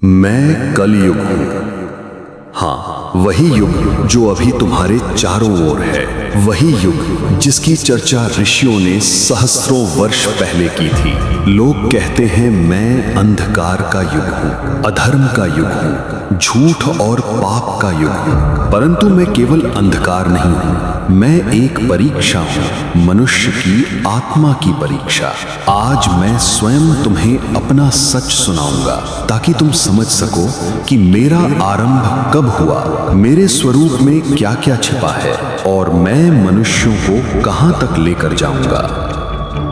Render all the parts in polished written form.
मैं कलयुग हूं। हाँ, वही युग जो अभी तुम्हारे चारों ओर है, वही युग जिसकी चर्चा ऋषियों ने सहस्त्रों वर्ष पहले की थी। लोग कहते हैं मैं अंधकार का युग हूं, अधर्म का युग हूं, झूठ और पाप का युग हूं, परंतु मैं केवल अंधकार नहीं हूं, मैं एक परीक्षा हूं, मनुष्य की आत्मा की परीक्षा। आज मैं स्वयं तुम्हें अपना सच सुनाऊंगा ताकि तुम समझ सको कि मेरा आरंभ कब हुआ, मेरे स्वरूप में क्या क्या छिपा है और मैं मनुष्यों को कहां तक लेकर जाऊंगा।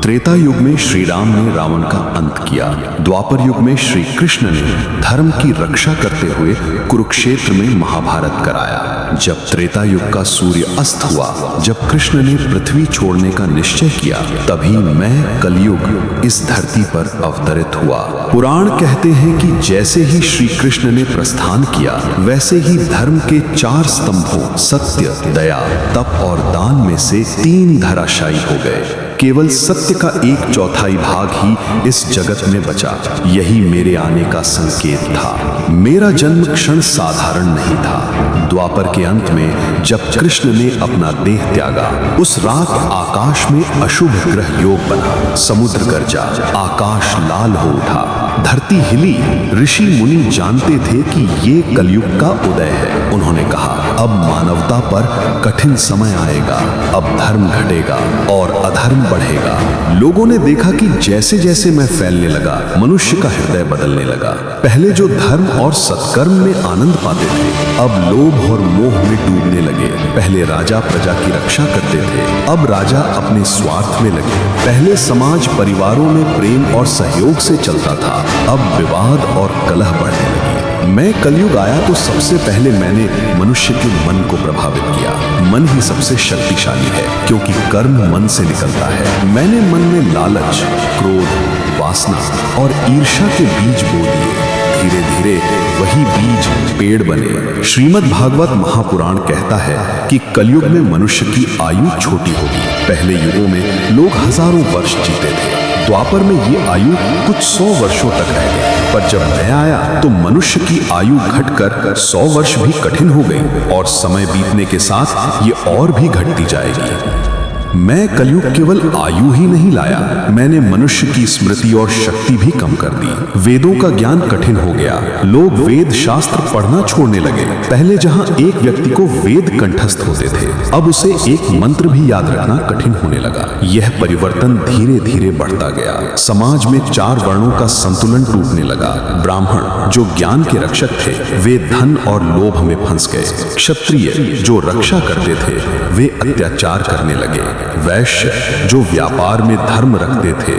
त्रेता युग में श्री राम ने रावण का अंत किया। द्वापर युग में श्री कृष्ण ने धर्म की रक्षा करते हुए कुरुक्षेत्र में महाभारत कराया। जब त्रेता युग का सूर्य अस्त हुआ, जब कृष्ण ने पृथ्वी छोड़ने का निश्चय किया, तभी मैं कलयुग इस धरती पर अवतरित हुआ। पुराण कहते हैं कि जैसे ही श्री कृष्ण ने प्रस्थान किया, वैसे ही धर्म के 4 स्तंभों सत्य, दया, तप और दान में से 3 धराशायी हो गए। केवल सत्य का 1/4 भाग ही इस जगत में बचा। यही मेरे आने का संकेत था। मेरा जन्म क्षण साधारण नहीं था। द्वापर के अंत में जब कृष्ण ने अपना देह त्यागा, उस रात आकाश में अशुभ ग्रह योग बना, समुद्र गरजा, आकाश लाल हो उठा, धरती हिली। ऋषि मुनि जानते थे कि ये कलयुग का उदय है। उन्होंने कहा, अब मानवता पर कठिन समय आएगा, अब धर्म घटेगा और अधर्म बढ़ेगा। लोगों ने देखा कि जैसे जैसे मैं फैलने लगा, मनुष्य का हृदय बदलने लगा। पहले जो धर्म और सत्कर्म में आनंद पाते थे, अब लोभ और मोह में डूबने लगे। पहले राजा प्रजा की रक्षा करते थे, अब राजा अपने स्वार्थ में लगे। पहले समाज परिवारों में प्रेम और सहयोग से चलता था, अब विवाद और कलह बढ़ने लगी। मैं कलयुग आया तो सबसे पहले मैंने मनुष्य के मन को प्रभावित किया। मन ही सबसे शक्तिशाली है, क्योंकि कर्म मन से निकलता है। मैंने मन में लालच, क्रोध, वासना और ईर्ष्या के बीज बो दिए। धीरे धीरे वही बीज पेड़ बने। श्रीमद् भागवत महापुराण कहता है कि कलयुग में मनुष्य की आयु छोटी होगी। पहले युगों में लोग हजारों वर्ष जीते थे। द्वापर में ये आयु कुछ 100 वर्षों तक रह गई, पर जब मैं आया तो मनुष्य की आयु घटकर 100 वर्ष भी कठिन हो गई और समय बीतने के साथ ये और भी घटती जाएगी। मैं कलयुग केवल आयु ही नहीं लाया, मैंने मनुष्य की स्मृति और शक्ति भी कम कर दी। वेदों का ज्ञान कठिन हो गया। लोग वेद शास्त्र पढ़ना छोड़ने लगे। पहले जहां एक व्यक्ति को वेद कंठस्थ होते थे, अब उसे एक मंत्र भी याद रखना कठिन होने लगा। यह परिवर्तन धीरे धीरे बढ़ता गया। समाज में 4 वर्णों का संतुलन टूटने लगा। ब्राह्मण जो ज्ञान के रक्षक थे, वे धन और लोभ में फंस गए। क्षत्रिय जो रक्षा करते थे, वे अत्याचार करने लगे। वैश्य जो व्यापार में धर्म रखते थे,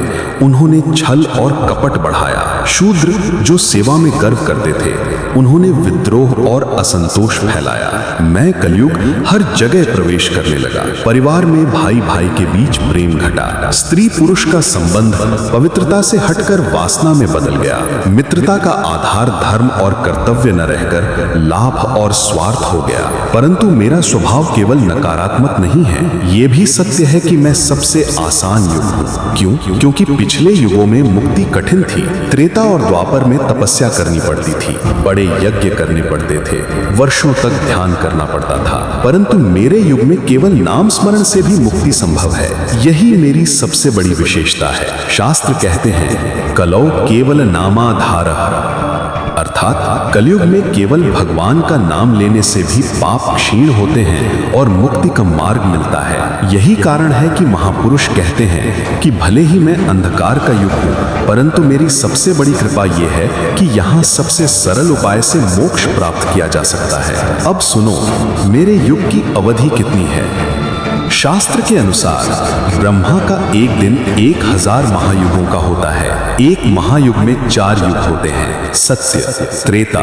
उन्होंने छल और कपट बढ़ाया। शूद्र जो सेवा में गर्व करते थे, उन्होंने विद्रोह और असंतोष फैलाया। मैं कलयुग हर जगह प्रवेश करने लगा। परिवार में भाई भाई के बीच प्रेम घटा। स्त्री पुरुष का संबंध पवित्रता से हटकर वासना में बदल गया। मित्रता का आधार धर्म और कर्तव्य न रहकर लाभ और स्वार्थ हो गया। परंतु मेरा स्वभाव केवल नकारात्मक नहीं है, ये भी सत्य है कि मैं सबसे आसान युग हूँ। क्यों? क्योंकि पिछले युगों में मुक्ति कठिन थी। त्रेता और द्वापर में तपस्या करनी पड़ती थी, बड़े यज्ञ करने पड़ते थे, वर्षों तक ध्यान करना पड़ता था। परंतु मेरे युग में केवल नाम स्मरण से भी मुक्ति संभव है। यही मेरी सबसे बड़ी विशेषता है। शास्त्र कहते हैं, कलौ केवल नामाधारः, अर्थात कलयुग में केवल भगवान का नाम लेने से भी पाप क्षीण होते हैं और मुक्ति का मार्ग मिलता है। यही कारण है कि महापुरुष कहते हैं कि भले ही मैं अंधकार का युग हूँ, परंतु मेरी सबसे बड़ी कृपा यह है कि यहाँ सबसे सरल उपाय से मोक्ष प्राप्त किया जा सकता है। अब सुनो, मेरे युग की अवधि कितनी है। शास्त्र के अनुसार ब्रह्मा का एक दिन 1000 महायुगों का होता है। एक महायुग में 4 युग होते हैं, सत्य, त्रेता,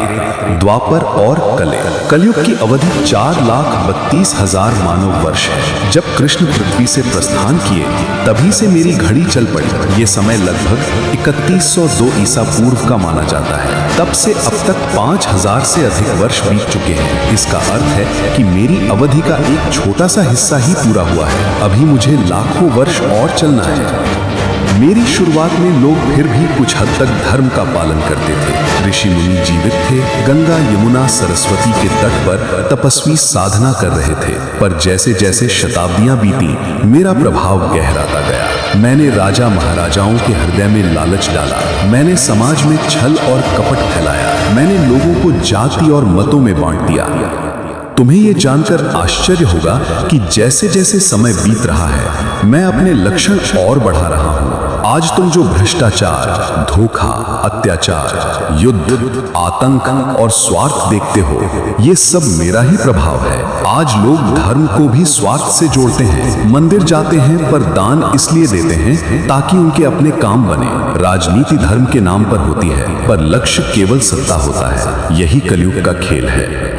द्वापर और कलयुग। कलयुग की अवधि 4,32,000 मानव वर्ष है। जब कृष्ण पृथ्वी से प्रस्थान किए, तभी से मेरी घड़ी चल पड़ी। ये समय लगभग 3102 ईसा पूर्व का माना जाता है। तब से अब तक 5000 से अधिक वर्ष बीत चुके हैं। इसका अर्थ है कि मेरी अवधि का एक छोटा सा हिस्सा ही पूरा हुआ है। अभी मुझे लाखों वर्ष और चलना है। मेरी शुरुआत में लोग फिर भी कुछ हद तक धर्म का पालन करते थे। ऋषि मुनि जीवित थे, गंगा यमुना सरस्वती के तट पर तपस्वी साधना कर रहे थे। पर जैसे जैसे शताब्दियां बीती, मेरा प्रभाव गहराता गया। मैंने राजा महाराजाओं के हृदय में लालच डाला, मैंने समाज में छल और कपट फैलाया, मैंने लोगों को जाति और मतों में बांट दिया। तुम्हें यह जानकर आश्चर्य होगा कि जैसे जैसे समय बीत रहा है, मैं अपने लक्षण और बढ़ा रहा हूं। आज तुम जो भ्रष्टाचार, धोखा, अत्याचार, युद्ध, आतंक और स्वार्थ देखते हो, ये सब मेरा ही प्रभाव है। आज लोग धर्म को भी स्वार्थ से जोड़ते हैं। मंदिर जाते हैं पर दान इसलिए देते हैं ताकि उनके अपने काम बने। राजनीति धर्म के नाम पर होती है, पर लक्ष्य केवल सत्ता होता है। यही कलयुग का खेल है।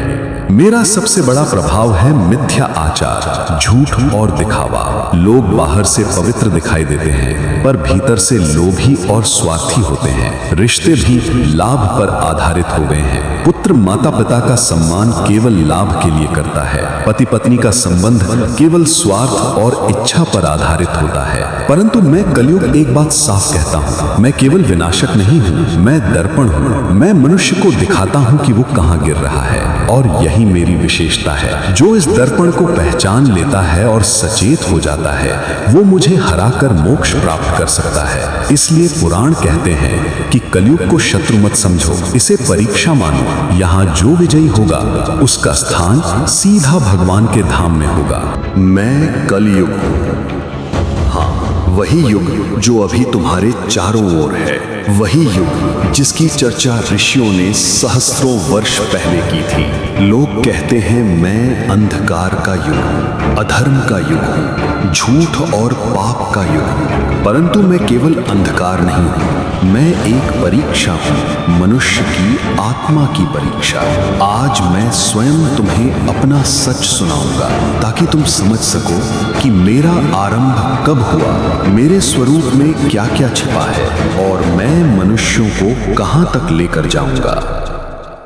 मेरा सबसे बड़ा प्रभाव है मिथ्या आचार, झूठ और दिखावा। लोग बाहर से पवित्र दिखाई देते हैं, पर भीतर से लोभी और स्वार्थी होते हैं। रिश्ते भी लाभ पर आधारित हो गए हैं। पुत्र माता पिता का सम्मान केवल लाभ के लिए करता है। पति पत्नी का संबंध केवल स्वार्थ और इच्छा पर आधारित होता है। परंतु मैं कलयुग एक बात साफ कहता हूँ, मैं केवल विनाशक नहीं हूँ, मैं दर्पण हूँ। मैं मनुष्य को दिखाता हूँ कि वो कहाँ गिर रहा है, और यही मेरी विशेषता है। जो इस दर्पण को पहचान लेता है और सचेत हो जाता है, वो मुझे हराकर मोक्ष प्राप्त कर सकता है। इसलिए पुराण कहते हैं कि कलयुग को शत्रु मत समझो, इसे परीक्षा मानो। यहाँ जो विजयी होगा, उसका स्थान सीधा भगवान के धाम में होगा। मैं कलयुग हूँ। हाँ, वही युग जो अभी तुम्हारे चारों ओर है। वही युग जिसकी चर्चा ऋषियों ने सहस्त्रों वर्ष पहले की थी। लोग कहते हैं मैं अंधकार का युग हूँ, अधर्म का युग हूँ, झूठ और पाप का युग हूँ। परंतु मैं केवल अंधकार नहीं हूँ, मैं एक परीक्षा हूँ, मनुष्य की आत्मा की परीक्षा। आज मैं स्वयं तुम्हें अपना सच सुनाऊंगा ताकि तुम समझ सको कि मेरा आरंभ कब हुआ, मेरे स्वरूप में क्या क्या छिपा है, और मैं मनुष्यों को कहां तक लेकर जाऊंगा।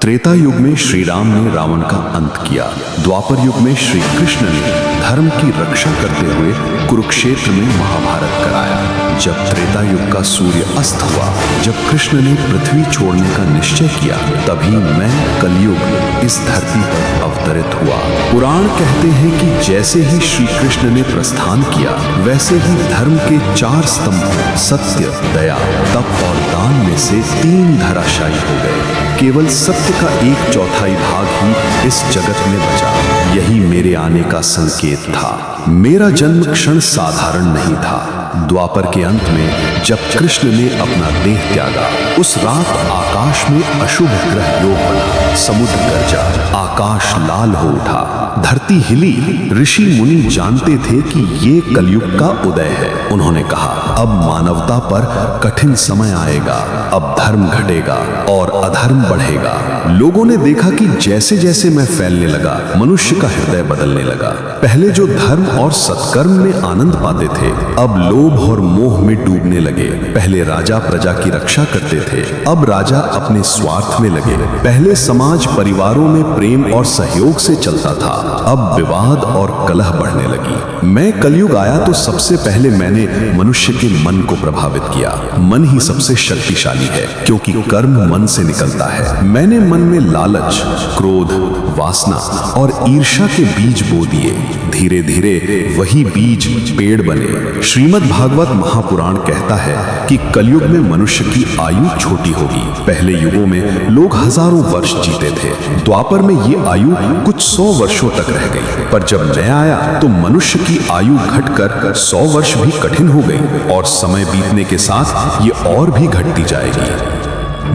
त्रेता युग में श्री राम ने रावण का अंत किया। द्वापर युग में श्री कृष्ण ने धर्म की रक्षा करते हुए कुरुक्षेत्र में महाभारत कराया। जब त्रेता युग का सूर्य अस्त हुआ, जब कृष्ण ने पृथ्वी छोड़ने का निश्चय किया, तभी मैं कलयुग इस धरती पर अवतरित हुआ। पुराण कहते हैं कि जैसे ही श्री कृष्ण ने प्रस्थान किया, वैसे ही धर्म के 4 स्तंभ सत्य, दया, तप और दान में से 3 धराशायी हो गए। केवल सत्य का 1/4 भाग ही इस जगत में बचा। यही मेरे आने का संकेत था। मेरा जन्म क्षण साधारण नहीं था। द्वापर के अंत में जब कृष्ण ने अपना देह त्यागा, उस रात आकाश में अशुभ ग्रह योग बना, समुद्र गरजा, आकाश लाल हो उठा, धरती हिली। ऋषि मुनि जानते थे कि ये कलयुग का उदय है। उन्होंने कहा, अब मानवता पर कठिन समय आएगा, अब धर्म घटेगा और अधर्म बढ़ेगा। लोगों ने देखा कि जैसे जैसे मैं फैलने लगा, मनुष्य का हृदय बदलने लगा। पहले जो धर्म और सत्कर्म में आनंद पाते थे, अब लोभ और मोह में डूबने लगे। पहले राजा प्रजा की रक्षा करते थे, अब राजा अपने स्वार्थ में लगे। पहले समाज परिवारों में प्रेम और सहयोग से चलता था, अब विवाद और कलह बढ़ने लगी। मैं कलयुग आया तो सबसे पहले मैंने मनुष्य के मन को प्रभावित किया। मन ही सबसे शक्तिशाली है, क्योंकि कर्म मन से निकलता है। मैंने मन में लालच, क्रोध, वासना और ईर्ष्या के बीज बो दिए। धीरे धीरे वही बीज पेड़ बने। श्रीमद् भागवत महापुराण कहता है कि कलयुग में मनुष्य की आयु छोटी होगी। पहले युगों में लोग हजारों वर्ष जीते थे। द्वापर में ये आयु कुछ 100 वर्षों तक रह गई। पर जब मैं आया तो मनुष्य की आयु घटकर 100 वर्ष भी कठिन हो गई, और समय बीतने के साथ ये और भी घटती जाएगी।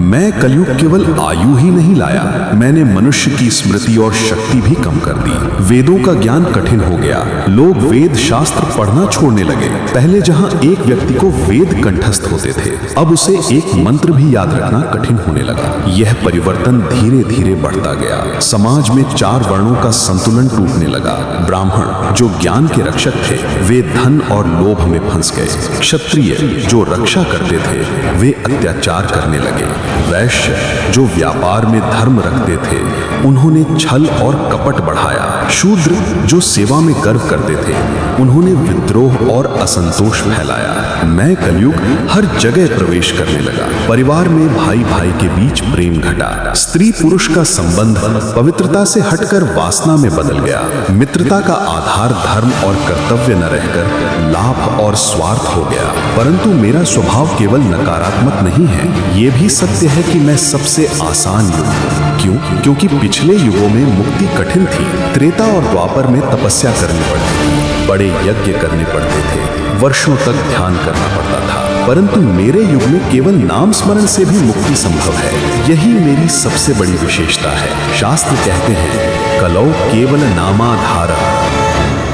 मैं कलयुग केवल आयु ही नहीं लाया, मैंने मनुष्य की स्मृति और शक्ति भी कम कर दी। वेदों का ज्ञान कठिन हो गया। लोग वेद शास्त्र पढ़ना छोड़ने लगे। पहले जहां एक व्यक्ति को वेद कंठस्थ होते थे, अब उसे एक मंत्र भी याद रखना कठिन होने लगा। यह परिवर्तन धीरे धीरे बढ़ता गया। समाज में 4 वर्णों का संतुलन टूटने लगा। ब्राह्मण जो ज्ञान के रक्षक थे, वे धन और लोभ में फंस गए। क्षत्रिय जो रक्षा करते थे, वे अत्याचार करने लगे। वैश्य जो व्यापार में धर्म रखते थे, उन्होंने छल और कपट बढ़ाया। शूद्र जो सेवा में गर्व करते थे, उन्होंने विद्रोह और असंतोष फैलाया। मैं कलयुग हर जगह प्रवेश करने लगा। परिवार में भाई भाई के बीच प्रेम घटा, स्त्री पुरुष का संबंध पवित्रता से हटकर वासना में बदल गया। मित्रता का आधार धर्म और कर्तव्य न रहकर लाभ और स्वार्थ हो गया। परंतु मेरा स्वभाव केवल नकारात्मक नहीं है, ये भी सत्य है कि मैं सबसे आसान युग हूँ। क्यों? क्योंकि पिछले युगों में मुक्ति कठिन थी। त्रेता और द्वापर में तपस्या करनी पड़ती थी, बड़े यज्ञ करने पड़ते थे, वर्षों तक ध्यान करना पड़ता था। परंतु मेरे युग में केवल नाम स्मरण से भी मुक्ति संभव है। यही मेरी सबसे बड़ी विशेषता है। शास्त्र कहते हैं कलौ केवल नामाधार,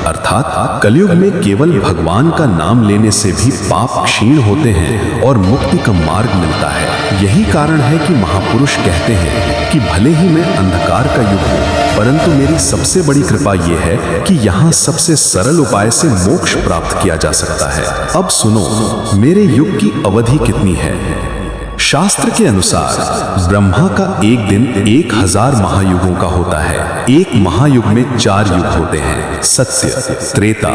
अर्थात कलयुग में केवल भगवान का नाम लेने से भी पाप क्षीण होते हैं और मुक्ति का मार्ग मिलता है। यही कारण है कि महापुरुष कहते हैं कि भले ही मैं अंधकार का युग हूँ, परंतु मेरी सबसे बड़ी कृपा यह है कि यहाँ सबसे सरल उपाय से मोक्ष प्राप्त किया जा सकता है। अब सुनो, मेरे युग की अवधि कितनी है। शास्त्र के अनुसार ब्रह्मा का एक दिन 1000 महायुगों का होता है। एक महायुग में 4 युग होते हैं, सत्य, त्रेता,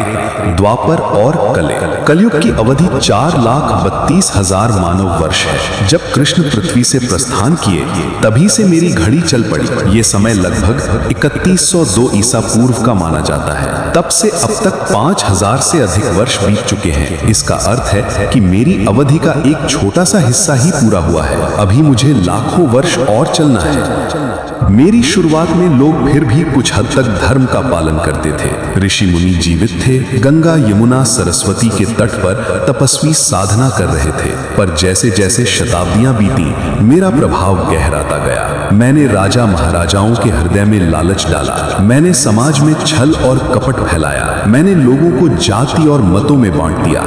द्वापर और कले। कलयुग की अवधि 4,32,000 मानव वर्ष है। जब कृष्ण पृथ्वी से प्रस्थान किए तभी से मेरी घड़ी चल पड़ी। ये समय लगभग 3102 ईसा पूर्व का माना जाता है। तब से अब तक 5000 से अधिक वर्ष बीत चुके हैं। इसका अर्थ है कि मेरी अवधि का एक छोटा सा हिस्सा ही पूरा हुआ है। अभी मुझे लाखों वर्ष और चलना है। मेरी शुरुआत में लोग फिर भी कुछ हद तक धर्म का पालन करते थे। ऋषि मुनि जीवित थे, गंगा यमुना सरस्वती के तट पर तपस्वी साधना कर रहे थे। पर जैसे जैसे शताब्दियां बीती मेरा प्रभाव गहराता गया। मैंने राजा महाराजाओं के हृदय में लालच डाला, मैंने समाज में छल और कपट फैलाया, मैंने लोगों को जाति और मतों में बांट दिया।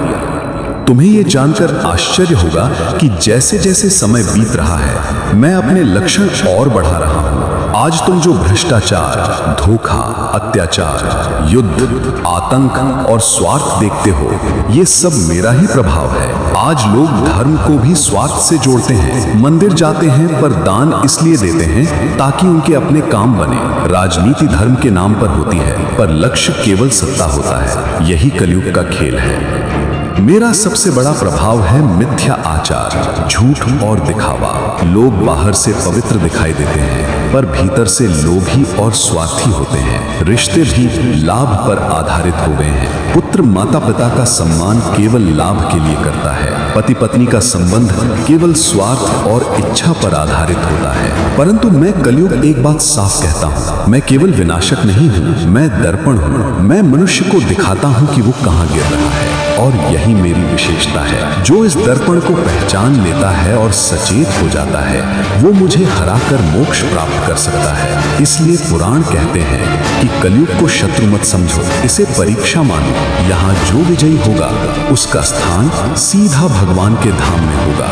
तुम्हें यह जानकर आश्चर्य होगा कि जैसे जैसे समय बीत रहा है मैं अपने लक्षण और बढ़ा रहा हूं। आज तुम जो भ्रष्टाचार, धोखा, अत्याचार, युद्ध, आतंक और स्वार्थ देखते हो, ये सब मेरा ही प्रभाव है। आज लोग धर्म को भी स्वार्थ से जोड़ते हैं। मंदिर जाते हैं पर दान इसलिए देते हैं ताकि उनके अपने काम बने। राजनीति धर्म के नाम पर होती है पर लक्ष्य केवल सत्ता होता है। यही कलयुग का खेल है। मेरा सबसे बड़ा प्रभाव है मिथ्या आचार, झूठ और दिखावा। लोग बाहर से पवित्र दिखाई देते हैं पर भीतर से लोभी और स्वार्थी होते हैं। रिश्ते भी लाभ पर आधारित हो गए हैं। पुत्र माता पिता का सम्मान केवल लाभ के लिए करता है। पति पत्नी का संबंध केवल स्वार्थ और इच्छा पर आधारित होता है। परंतु मैं कलयुग एक बात साफ कहता हूँ, मैं केवल विनाशक नहीं हूँ, मैं दर्पण हूँ। मैं मनुष्य को दिखाता हूँ कि वो कहाँ गिर रहा है और यही मेरी विशेषता है। जो इस दर्पण को पहचान लेता है और सचेत हो जाता है वो मुझे हराकर मोक्ष प्राप्त कर सकता है। इसलिए पुराण कहते हैं कि कलयुग को शत्रु मत समझो, इसे परीक्षा मानो। यहाँ जो विजयी होगा उसका स्थान सीधा भगवान के धाम में होगा।